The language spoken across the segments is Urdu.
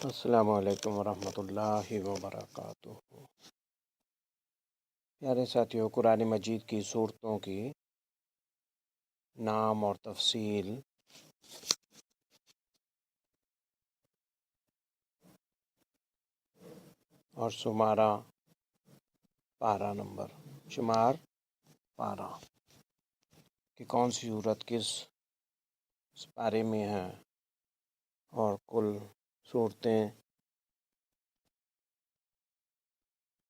السلام علیکم ورحمۃ اللہ وبرکاتہ۔ پیارے ساتھیوں، قرآن مجید کی صورتوں کی نام اور تفصیل اور شمار پارہ کہ کون سی صورت کس پارے میں ہے اور کل صورتیں،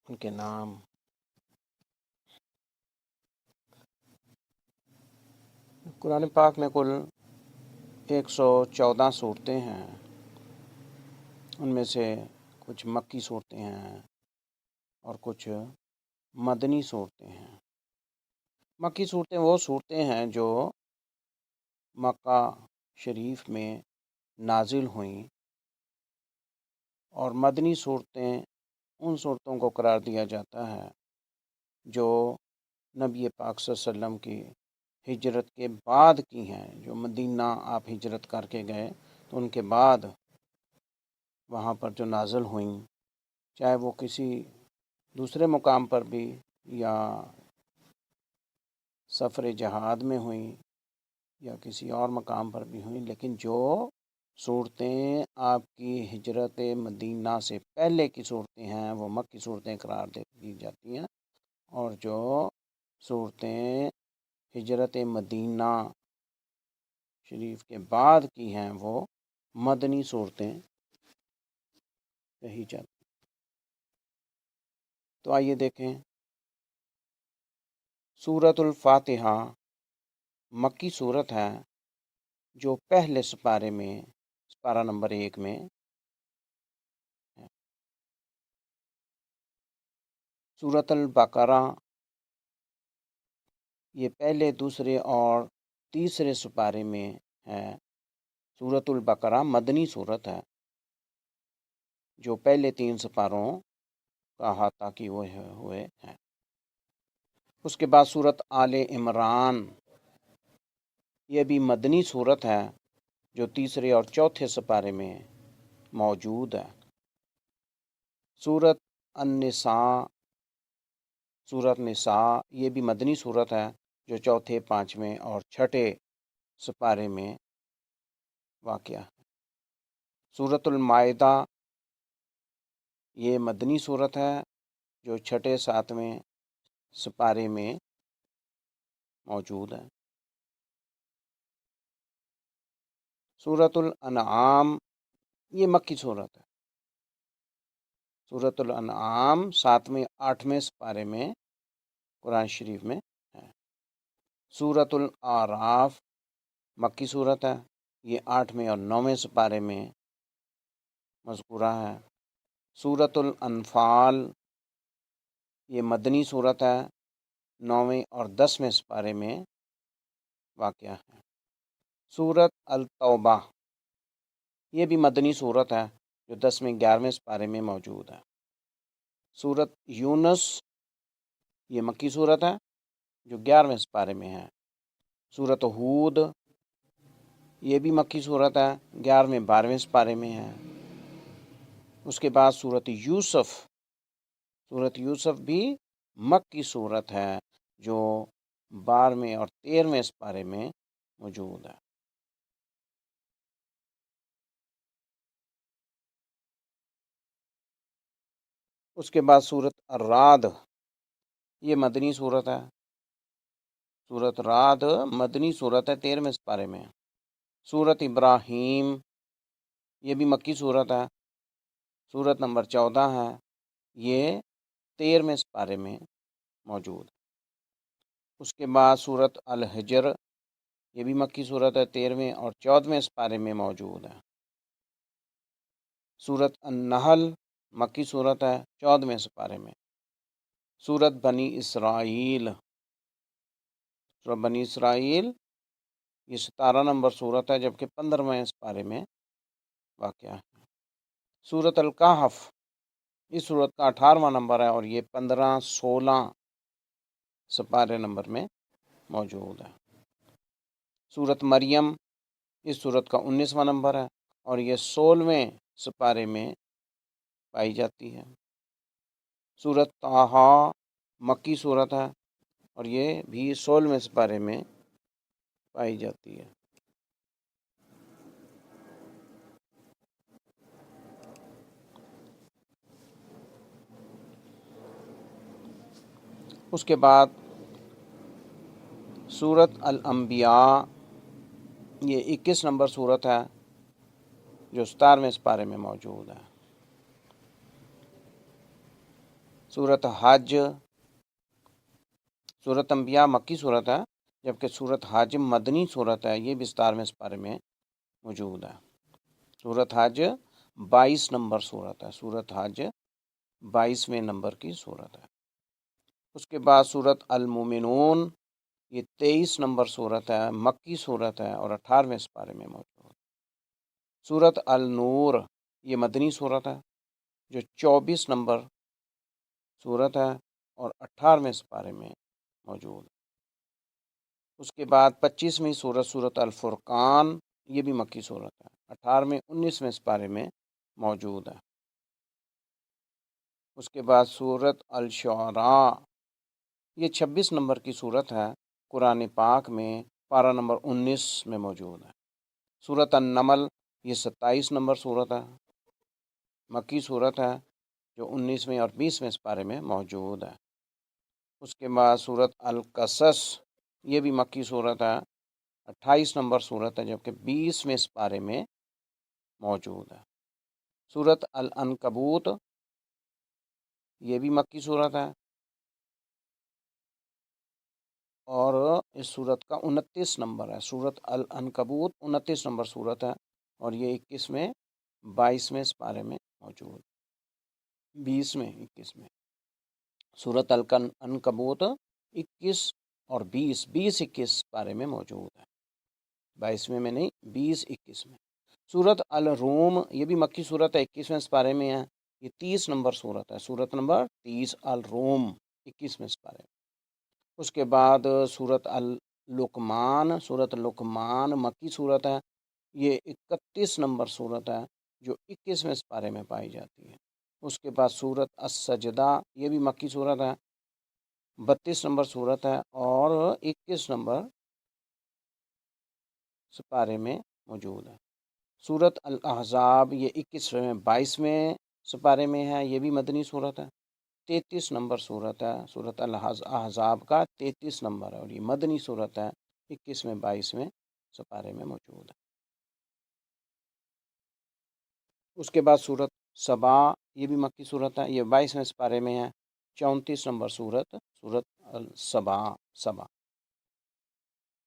ان کے نام۔ قرآن پاک میں کل 114 صورتیں ہیں، ان میں سے کچھ مکی صورتیں ہیں اور کچھ مدنی صورتیں ہیں۔ مکی صورتیں وہ صورتیں ہیں جو مکہ شریف میں نازل ہوئیں، اور مدنی صورتیں ان صورتوں کو قرار دیا جاتا ہے جو نبی پاک صلی اللہ علیہ وسلم کی ہجرت کے بعد کی ہیں، جو مدینہ آپ ہجرت کر کے گئے تو ان کے بعد وہاں پر جو نازل ہوئیں، چاہے وہ کسی دوسرے مقام پر بھی یا سفر جہاد میں ہوئیں یا کسی اور مقام پر بھی ہوئیں، لیکن جو صورتیں آپ کی ہجرت مدینہ سے پہلے کی صورتیں ہیں وہ مکی صورتیں قرار دی جاتی ہیں، اور جو صورتیں ہجرت مدینہ شریف کے بعد کی ہیں وہ مدنی صورتیں کہی جاتی ہیں۔ تو آئیے دیکھیں، سورۃ الفاتحہ مکی صورت ہے جو پہلے سپارے میں، سپارہ نمبر 1 میں ہے۔ سورۃ البقرہ یہ پہلے، دوسرے اور تیسرے سپارے میں ہے۔ سورۃ البقرہ مدنی صورت ہے جو پہلے 3 سپاروں کا احاطہ کیے ہوئے ہیں۔ اس کے بعد سورۃ آل عمران، یہ بھی مدنی صورت ہے جو تیسرے اور چوتھے سپارے میں موجود ہے۔ سورۃ نساء یہ بھی مدنی صورت ہے جو چوتھے، پانچویں اور چھٹے سپارے میں واقع ہے۔ سورۃ المائدہ یہ مدنی صورت ہے جو چھٹے، ساتویں سپارے میں موجود ہے۔ سورۃ الانعام یہ مکی صورت ہے۔ سورۃ الانعام 7ویں، 8ویں سپارے میں قرآن شریف میں ہے۔ سورۃ الاعراف مکی صورت ہے، یہ 8ویں اور 9ویں سپارے میں مذکورہ ہے۔ سورۃ الانفال یہ مدنی صورت ہے، 9ویں اور 10ویں سپارے میں واقع ہے۔ سورۃ التوبہ یہ بھی مدنی صورت ہے جو 10ویں، 11ویں سپارے میں موجود ہے۔ سورۃ یونس یہ مکی صورت ہے جو 11ویں سپارے میں ہے۔ سورۃ ہود یہ بھی مکی صورت ہے، 11ویں، 12ویں سپارے میں ہے۔ اس کے بعد سورۃ یوسف بھی مکی صورت ہے جو 12ویں اور 13ویں سپارے میں موجود ہے۔ اس کے بعد سورۃ الرعد یہ مدنی صورت ہے۔ سورۃ رعد مدنی صورت ہے، 13ویں سپارے میں۔ سورۃ ابراہیم یہ بھی مکی صورت ہے، سورت نمبر 14 ہے، یہ 13ویں سپارے میں موجود ہے۔ اس کے بعد سورۃ الحجر یہ بھی مکی صورت ہے، 13ویں اور 14ویں سپارے میں موجود ہے۔ سورۃ النحل مکی صورت ہے، 14ویں سپارے میں۔ سورۃ بنی اسرائیل یہ 17 نمبر صورت ہے جبکہ 15ویں سپارے میں واقع ہے۔ سورۃ الکہف اس صورت کا 18واں نمبر ہے اور یہ 15، 16 سپارے نمبر میں موجود ہے۔ سورۃ مریم اس صورت کا 19واں نمبر ہے اور یہ 16ویں سپارے میں پائی جاتی ہے۔ سورۃ طٰہٰ مکی سورت ہے اور یہ بھی 16ویں سپارے میں پائی جاتی ہے۔ اس کے بعد سورۃ الانبیاء، یہ 21 نمبر سورت ہے جو 17ویں سپارے میں موجود ہے۔ سورۃ حج، سورۃ انبیاء مکی صورت ہے جبکہ سورۃ حج مدنی صورت ہے، یہ بھی 17ویں سپارے میں موجود ہے۔ سورۃ حج 22 نمبر صورت ہے، سورۃ حج 22ویں نمبر کی صورت ہے۔ اس کے بعد سورۃ المومنون، یہ 23 نمبر صورت ہے، مکی صورت ہے اور 18ویں سپارے میں موجود ہے۔ سورۃ النور، یہ مدنی صورت ہے جو 24 نمبر صورت ہے اور 18ویں سپارے میں موجود ہے۔ اس کے بعد 25ویں سورت سورۃ الفرقان، یہ بھی مکی صورت ہے، 18ویں 19ویں سپارے میں موجود ہے۔ اس کے بعد سورۃ الشعراء، یہ 26 نمبر کی صورت ہے، قرآن پاک میں پارہ نمبر 19 میں موجود ہے۔ سورۃ النمل، یہ 27 نمبر صورت ہے، مکی صورت ہے جو 19ویں اور 20ویں سپارے میں موجود ہے۔ اس کے بعد سورۃ القصص، یہ بھی مکی صورت ہے، 28 نمبر صورت ہے جبکہ 20ویں سپارے میں موجود ہے۔ سورۃ العنکبوت، یہ بھی مکی صورت ہے اور اس صورت کا 29 نمبر ہے۔ سورۃ العنکبوت 29 نمبر صورت ہے اور یہ 21ویں 22ویں سپارے میں موجود، 20ویں 21ویں۔ سورۃ العنکبوت 21 اور 20 سپارے میں موجود ہے، 22ویں میں نہیں، 20 21 میں۔ سورۃ الروم، یہ بھی مکی صورت ہے، 21ویں سپارے میں ہے، یہ 30 نمبر صورت ہے، سورۃ نمبر 30 الروم، 21ویں سپارے میں۔ اس کے بعد سورۃ اللقمان، سورۃ اللقمان مکی صورت ہے، یہ 31 نمبر صورت ہے جو 21ویں سپارے میں پائی جاتی ہے۔ اس کے بعد سورۃ السجدہ، یہ بھی مکی صورت ہے، 32 نمبر صورت ہے اور 21 نمبر سپارے میں موجود ہے۔ سورۃ الاحزاب، یہ 21ویں 22ویں سپارے میں ہے، یہ بھی مدنی صورت ہے، 33 نمبر صورت ہے، سورۃ الاحزاب کا 33 نمبر ہے اور یہ مدنی صورت ہے، 21ویں 22ویں سپارے میں موجود ہے۔ اس کے بعد سورۃ سبا، یہ بھی مکی صورت ہے، یہ 22ویں سپارے میں ہے، 34 نمبر صورت، سورۃ سبا۔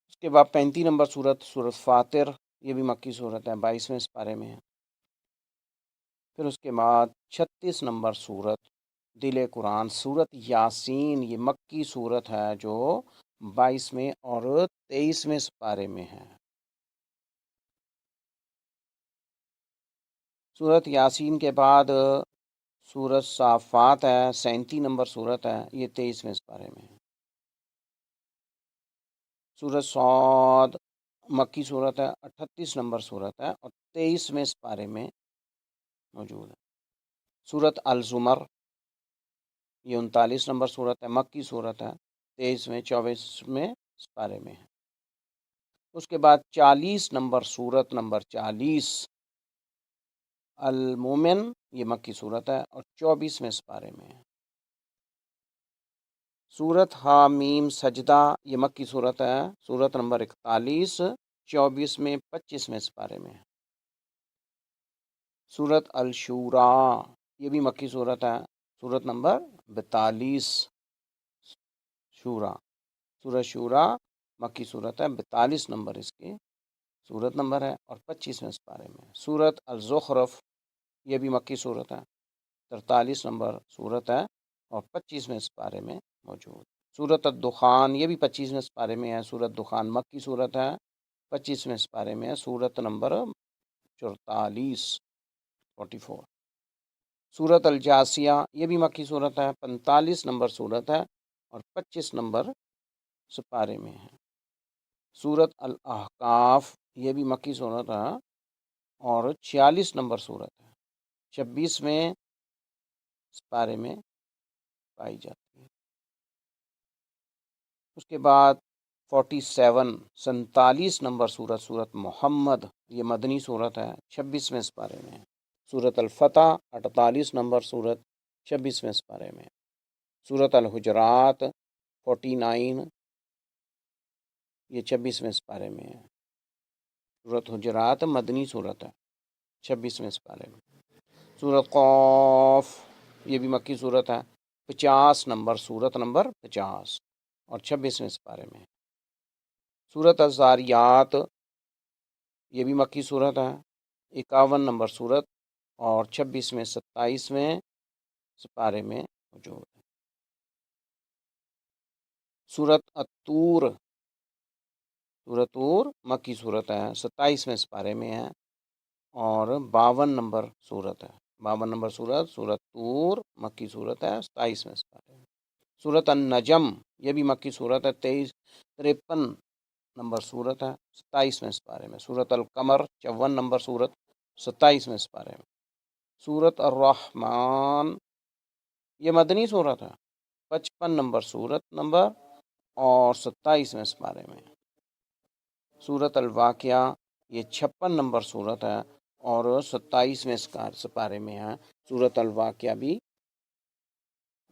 اس کے بعد 35 نمبر صورت سورۃ فاطر، یہ بھی مکی صورت ہے، 22ویں سپارے میں ہے۔ پھر اس کے بعد 36 نمبر صورت دل قرآن، سورۃ یاسین، یہ مکی صورت ہے جو 22ویں اور 23ویں سپارے میں ہے۔ سورۃ یاسین کے بعد سورۃ صافات ہے، 37 نمبر صورت ہے، یہ 23ویں سپارے میں ہے۔ سورۃ صاد مکی صورت ہے، 38 نمبر صورت ہے اور 23ویں سپارے میں موجود ہے۔ سورۃ الزمر، یہ 39 نمبر صورت ہے، مکی صورت ہے، 23ویں 24ویں سپارے میں ہے۔ اس کے بعد 40 نمبر صورت نمبر 40 المومن، یہ مکی صورت ہے اور 24ویں سپارے میں ہے۔ سورۃ حامیم سجدہ، یہ مکی صورت ہے، سورت نمبر 41 24ویں 25ویں سپارے میں ہے۔ سورۃ الشورى، یہ بھی مکی صورت ہے، سورت نمبر 42 شورا، سورۃ شورا مکی صورت ہے، 42 نمبر اس کی صورت نمبر ہے اور 25ویں سپارے میں۔ سورۃ الزخرف، یہ بھی مکی صورت ہے، 43 نمبر صورت ہے اور 25ویں سپارے میں موجود۔ سورۃ الدخان، یہ بھی 25ویں سپارے میں ہے، سورۃ دخان مکی صورت ہے، 25ویں سپارے میں ہے، سورت نمبر 44۔ سورۃ الجاثیہ، یہ بھی مکی صورت ہے، 45 نمبر صورت ہے اور 25 نمبر سپارے میں ہے۔ سورۃ الاحقاف، یہ بھی مکی صورت ہے اور 46 نمبر صورت ہے۔ 26ویں سپارے میں پائی جاتی ہے۔ اس کے بعد 47 نمبر سورت محمد، یہ مدنی سورت ہے، 26ویں سپارے میں۔ سورت الفتح 48 نمبر سورت، 26ویں سپارے میں۔ سورت الحجرات 49، یہ 26ویں سپارے میں ہے۔ سورت حجرات مدنی سورت ہے، 26ویں سپارے میں۔ سورت قاف، یہ بھی مکی سورت ہے، 50 نمبر سورت نمبر 50 اور 26ویں سپارے میں۔ سورت الزاریات، یہ بھی مکی سورت ہے، 51 نمبر سورت اور 26ویں 27ویں سپارے میں موجود ہے۔ سورت الطور، سورت طور مکی صورت ہے، 27ویں سپارے میں ہے اور 52 نمبر صورت ہے۔ 52 نمبر صورت سورت طور مکی صورت ہے، 27ویں سپارے میں۔ سورت النجم، یہ بھی مکی صورت ہے، 53 نمبر صورت ہے، 27ویں سپارے میں۔ سورت القمر 54 نمبر صورت، 27ویں سپارے میں۔ سورت الرحمن، یہ مدنی صورت ہے، 55 نمبر صورت نمبر اور 27ویں سپارے میں۔ سورت الواقعہ، یہ 56 نمبر صورت ہے اور 27ویں سپارے میں ہے۔ سورت الواقعہ بھی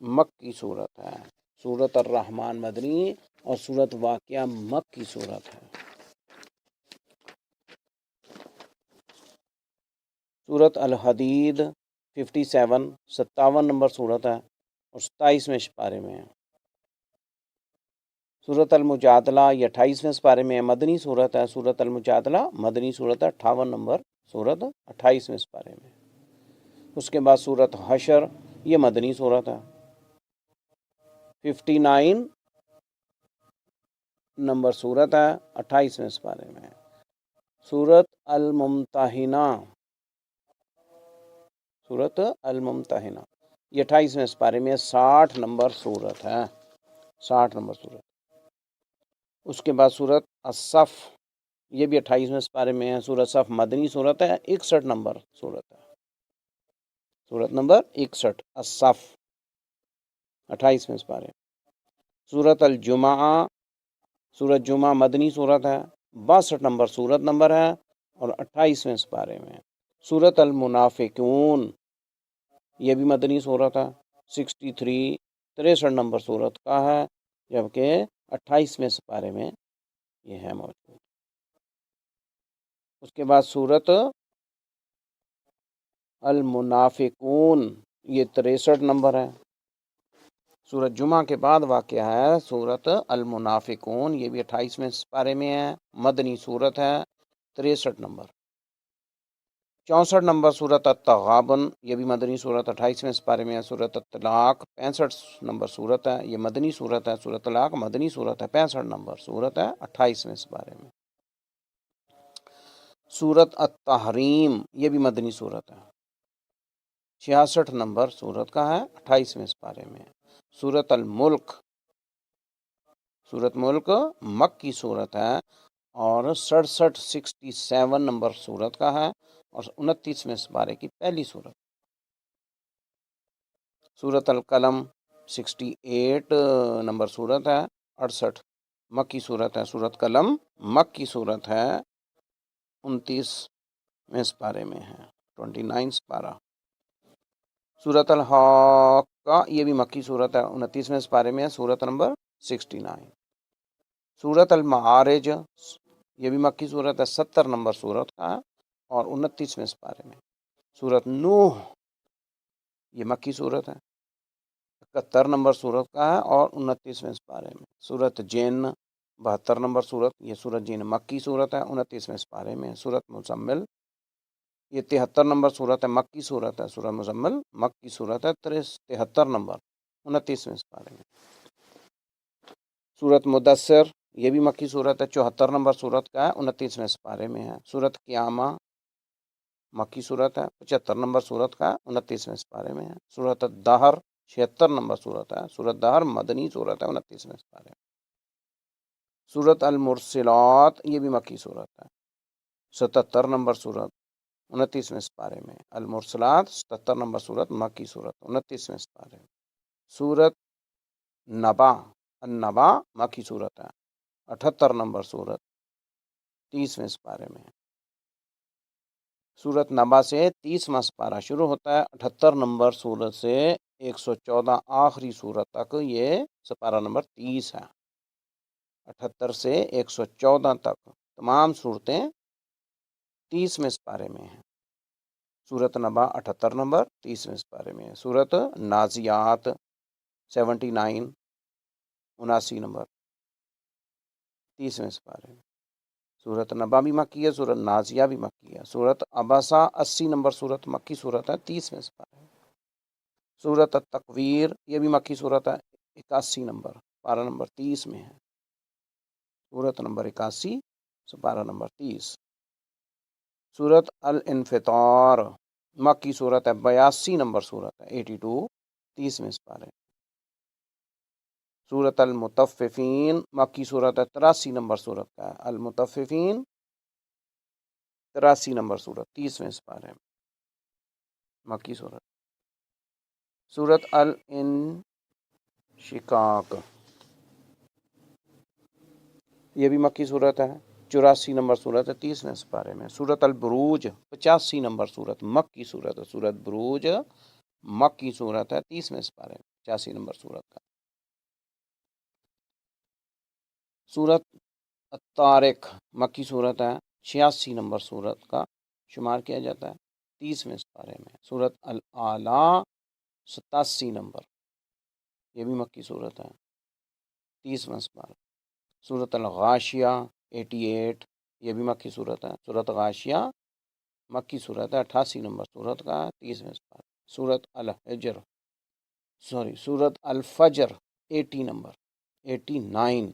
مکی صورت ہے۔ سورت الرحمن مدنی اور سورت واقعہ مکی صورت ہے۔ سورت الحدید 57 نمبر صورت ہے اور 27ویں سپارے میں ہے۔ سورت المجادلہ، یہ 28ویں سپارے میں مدنی صورت ہے۔ سورت المجادلہ مدنی صورت ہے، 58 نمبر صورت، 28ویں سپارے میں۔ اس کے بعد سورت حشر، یہ مدنی صورت ہے، 59 نمبر صورت ہے، 28ویں سپارے میں۔ سورت الممتحنہ، سورت الممتحنہ، یہ 28ویں سپارے میں 60 نمبر صورت ہے، 60 نمبر صورت۔ اس کے بعد سورت الصف، یہ بھی 28ویں سپارے میں ہے۔ سورت صف مدنی صورت ہے، 61 نمبر صورت ہے، صورت نمبر 61 الصف، 28ویں سپارے۔ سورت الجمعہ، سورت جمعہ مدنی صورت ہے، 62 نمبر صورت نمبر ہے اور 28ویں سپارے میں۔ سورت المنافقون، یہ بھی مدنی صورت ہے، 63 نمبر صورت کا ہے، جبکہ 28ویں سپارے میں یہ ہے موجود۔ اس کے بعد سورت المنافقون، یہ 63 نمبر ہے۔ سورت جمعہ کے بعد واقع ہے سورت المنافقون، یہ بھی 28ویں سپارے میں ہے، مدنی صورت ہے، 63 نمبر۔ 64 نمبر سورت التغابن، یہ بھی مدنی صورت، 28ویں سپارے میں ہے۔ سورت الطلاق 65 نمبر صورت ہے، یہ مدنی صورت ہے۔ سورت الطلاق مدنی صورت ہے، 65 نمبر صورت ہے، 28ویں سپارے میں۔ سورت التحریم، یہ بھی مدنی صورت ہے، 66 نمبر صورت کا ہے، 28ویں سپارے میں۔ سورت الملک، سورت ملک مکی صورت ہے اور 67 نمبر صورت کا ہے اور 29ویں سپارے کی پہلی صورت۔ سورت القلم 68 نمبر صورت ہے، 68 مکی صورت ہے۔ سورت قلم مکی صورت ہے، 29ویں سپارے میں ہے، 29 سپارہ۔ سورت الحاقہ، یہ بھی مکی صورت ہے، 29ویں سپارے میں ہے، سورت نمبر 69۔ سورت المعارج، یہ بھی مکی صورت ہے، 70 نمبر صورت کا ہے اور 29ویں سپارے میں۔ سورت نوح، یہ مکی صورت ہے، 71 نمبر صورت کا ہے اور 29ویں سپارے میں۔ سورت جن 72 نمبر صورت، یہ سورت جن مکی صورت ہے، 29ویں سپارے میں۔ سورت مزمل، یہ 73 نمبر صورت ہے، مکی صورت ہے۔ سورت مزمل مکی صورت ہے، 73 نمبر، 29ویں سپارے میں۔ سورت مدثر، یہ بھی مکی صورت ہے، 74 نمبر صورت کا ہے، 29ویں سپارے میں ہے۔ سورت قیامہ مکی صورت ہے، 75 نمبر صورت کا ہے، 29ویں سپارے میں ہے۔ سورت الدہر 76 نمبر صورت ہے، سورت دہر مدنی صورت ہے، 29ویں سپارے میں۔ سورت المرسلات، یہ بھی مکی صورت ہے، 77 نمبر صورت، 29ویں سپارے میں. المرسلات 77 نمبر صورت مکی صورت 29ویں سپارے میں. سورت نبا، النبا مکی صورت ہے 78 نمبر صورت 30ویں سپارے میں. سورت نبا سے 30واں سپارہ شروع ہوتا ہے، 78 نمبر صورت سے 114 آخری صورت تک یہ سپارہ نمبر 30 ہے. 78 سے 114 تک تمام صورتیں 30ویں سپارے میں ہیں. سورت نبا 78 نمبر 30ویں سپارے میں ہے. سورت نازیات 79 79 نمبر 30ویں سپارے میں. سورت نبا بھی مکی ہے، سورت نازیہ بھی مکی ہے. سورت عباسہ 80 نمبر صورت مکی صورت ہے 30ویں سپارے میں. سورت التکویر یہ بھی مکی صورت ہے 81 نمبر پارہ نمبر 30 میں ہے. سورت نمبر 81 سپارہ نمبر 30. سورت الانفطار مکی صورت ہے 82 نمبر صورت ہے 82 30ویں سپارے. سورت المطففین مکی صورت ہے 83 نمبر صورت کا ہے. المطففین 83 نمبر صورت 30ویں سپارے میں مکی صورت. سورت الانشقاق یہ بھی مکی صورت ہے 84 نمبر صورت ہے 30ویں سپارے میں. سورت البروج 85 نمبر صورت مکی صورت ہے. سورت بروج مکی صورت ہے 30ویں سپارے میں 85 نمبر صورت کا. سورت الطارق مکی صورت ہے 86 نمبر صورت کا شمار کیا جاتا ہے 30ویں سپارے میں. سورت الاعلیٰ 87 نمبر یہ بھی مکی صورت ہے 30واں سپارہ. سورت الغاشیہ 88 یہ بھی مکی صورت ہے. سورت غاشیہ مکی صورت ہے 88 نمبر صورت کا 30ویں سپارہ. سورت الفجر 80 نمبر 89.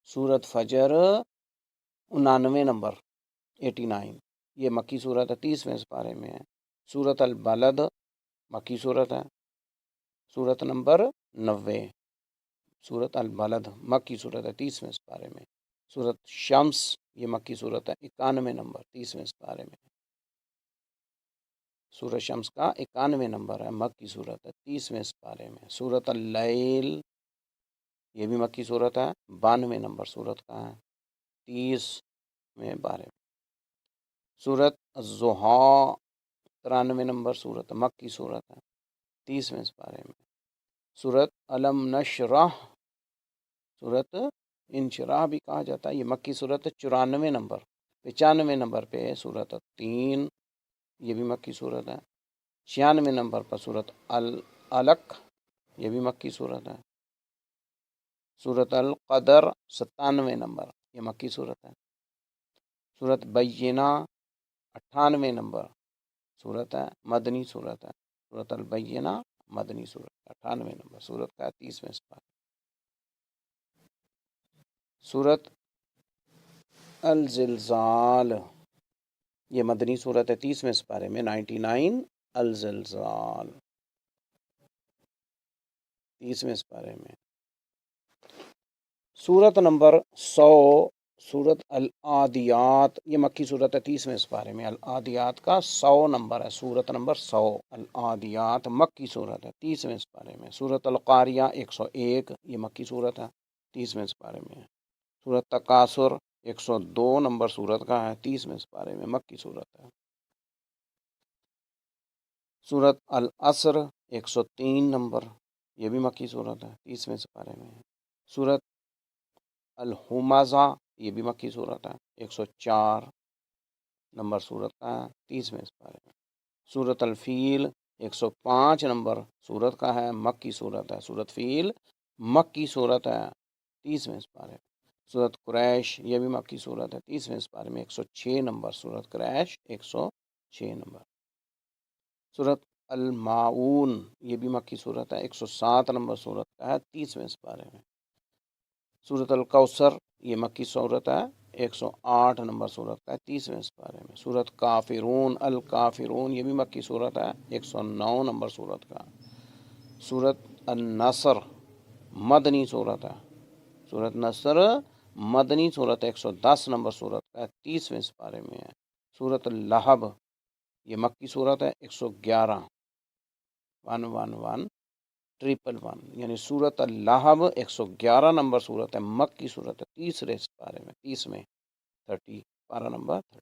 سورت فجر 99 نمبر 89 یہ مکی صورت ہے 30ویں سپارے میں ہے. سورت البلد مکی صورت ہے. سورت نمبر 90 سورت البلد مکی صورت ہے 30ویں سپارے میں. سورت شمس یہ مکی صورت ہے 91 نمبر 30ویں سپارے میں. سورت شمس کا 91 نمبر ہے مکی صورت ہے 30ویں سپارے میں. سورت اللیل یہ بھی مکی صورت ہے 92 نمبر صورت کا ہے 30ویں بارے میں. سورت الضحیٰ 93 نمبر صورت مکی صورت ہے 30ویں سپارے میں. سورت علم نشرح سورت انشراح بھی کہا جاتا ہے یہ مکی صورت ہے 94 نمبر 95 نمبر پہ سورت التین یہ بھی مکی صورت ہے. 96 نمبر پر سورت العلق یہ بھی مکی صورت ہے. سورت القدر 97 نمبر یہ مکی صورت ہے. سورت بینہ 98 نمبر صورت ہے مدنی صورت ہے. سورت البینہ مدنی صورت 98 نمبر صورت کا 30ویں سپارہ. سورت الزلزال یہ مدنی صورت ہے 30ویں سپارے میں 99. الزلزال 30ویں سپارے میں. سورت نمبر 100 سورت العادیات یہ مکی صورت ہے 30ویں سپارے میں. العادیات کا 100 نمبر ہے سورت نمبر 100 العادیات مکی صورت ہے 30ویں سپارے میں. سورت القاریہ 101 یہ مکی صورت ہے 30ویں سپارے میں. سورت تکاثر 102 نمبر صورت کا ہے 30ویں سپارے میں مکی صورت ہے. سورت العصر 103 نمبر یہ بھی مکی صورت ہے 30ویں سپارے میں. سورت الہمزہ یہ بھی مکی صورت ہے 104 نمبر صورت کا ہے 30ویں سپارے میں. سورت الفیل 105 نمبر صورت کا ہے مکی صورت ہے. سورت فیل مکی صورت ہے 30ویں سپارے میں. سورت قریش یہ بھی مکی صورت ہے 30ویں سپارے میں 106 نمبر صورت قریش 106 نمبر. سورت الماعون یہ بھی مکی صورت ہے 107 نمبر صورت کا ہے 30ویں سپارے میں. سورت الکوثر یہ مکی صورت ہے 108 نمبر صورت کا ہے 30ویں سپارے میں. سورت کافرون الکافرون یہ بھی مکی صورت ہے 109 نمبر صورت کا. سورت النصر مدنی صورت ہے. سورت نصر مدنی صورت 110 نمبر صورت کا ہے 30ویں سپارے میں ہے. سورت اللہب یہ مکی صورت ہے، 111 111 111 یعنی سورت اللہب 111 نمبر صورت ہے، مکی صورت ہے، تیسرے سپارے میں، 30 پارہ نمبر 30۔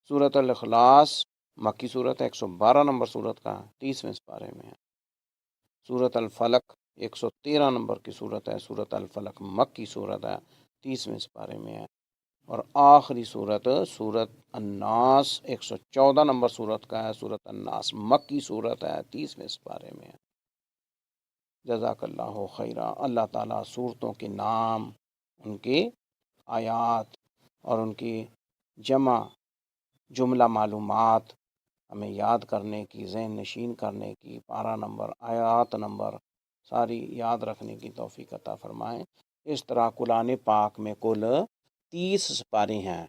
سورت الاخلاص مکی صورت ہے، 112 نمبر صورت کا، 30ویں سپارے میں ہے۔ سورت الفلق 113 نمبر کی صورت ہے، سورت الفلق مکی صورت ہے، 30ویں سپارے میں ہے۔ اور آخری صورت سورت الناس 114 نمبر صورت کا ہے، سورت الناس مکی صورت ہے، 30ویں سپارے میں ہے۔ جزاک اللہ خیرہ۔ اللہ تعالیٰ صورتوں کے نام، ان کی آیات اور ان کی جمع جملہ معلومات ہمیں یاد کرنے کی، ذہن نشین کرنے کی، پارہ نمبر، آیات نمبر ساری یاد رکھنے کی توفیق عطا فرمائیں۔ اس طرح قرآن پاک میں کل 30 سپارے ہیں،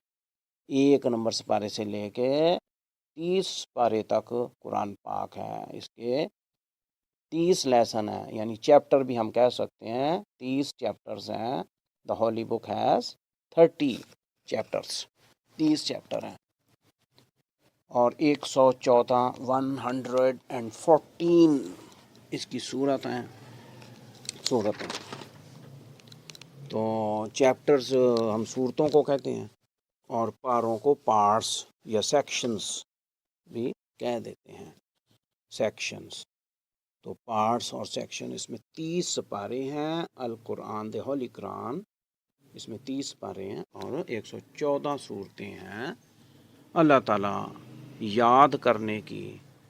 1 نمبر سپارے سے لے کے 30 سپارے تک قرآن پاک ہے۔ اس کے 30 لیسن ہیں، یعنی چیپٹر بھی ہم کہہ سکتے ہیں، 30 چیپٹرز ہیں۔ The holy book has 30 chapters, 30 chapter ہیں۔ اور 114 اس کی صورت ہیں۔ تو چیپٹرز ہم صورتوں کو کہتے ہیں، اور پاروں کو پارٹس یا سیکشنز بھی کہہ دیتے ہیں، سیکشنز۔ تو پارٹس اور سیکشن، اس میں 30 سپارے ہیں۔ القرآن دی ہولی قرآن، اس میں 30 سپارے ہیں اور 114 صورتیں ہیں۔ اللہ تعالیٰ یاد کرنے کی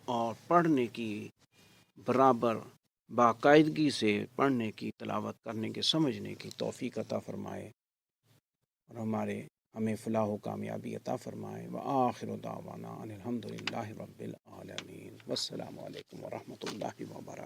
اور پڑھنے کی برابر باقاعدگی سے پڑھنے کی، تلاوت کرنے کی، سمجھنے کی توفیق عطا فرمائے، اور ہمیں فلاح و کامیابی عطا فرمائے۔ وآخر دعوانا ان الحمد للہ رب العالمین۔ والسلام علیکم ورحمۃ اللہ وبرکاتہ۔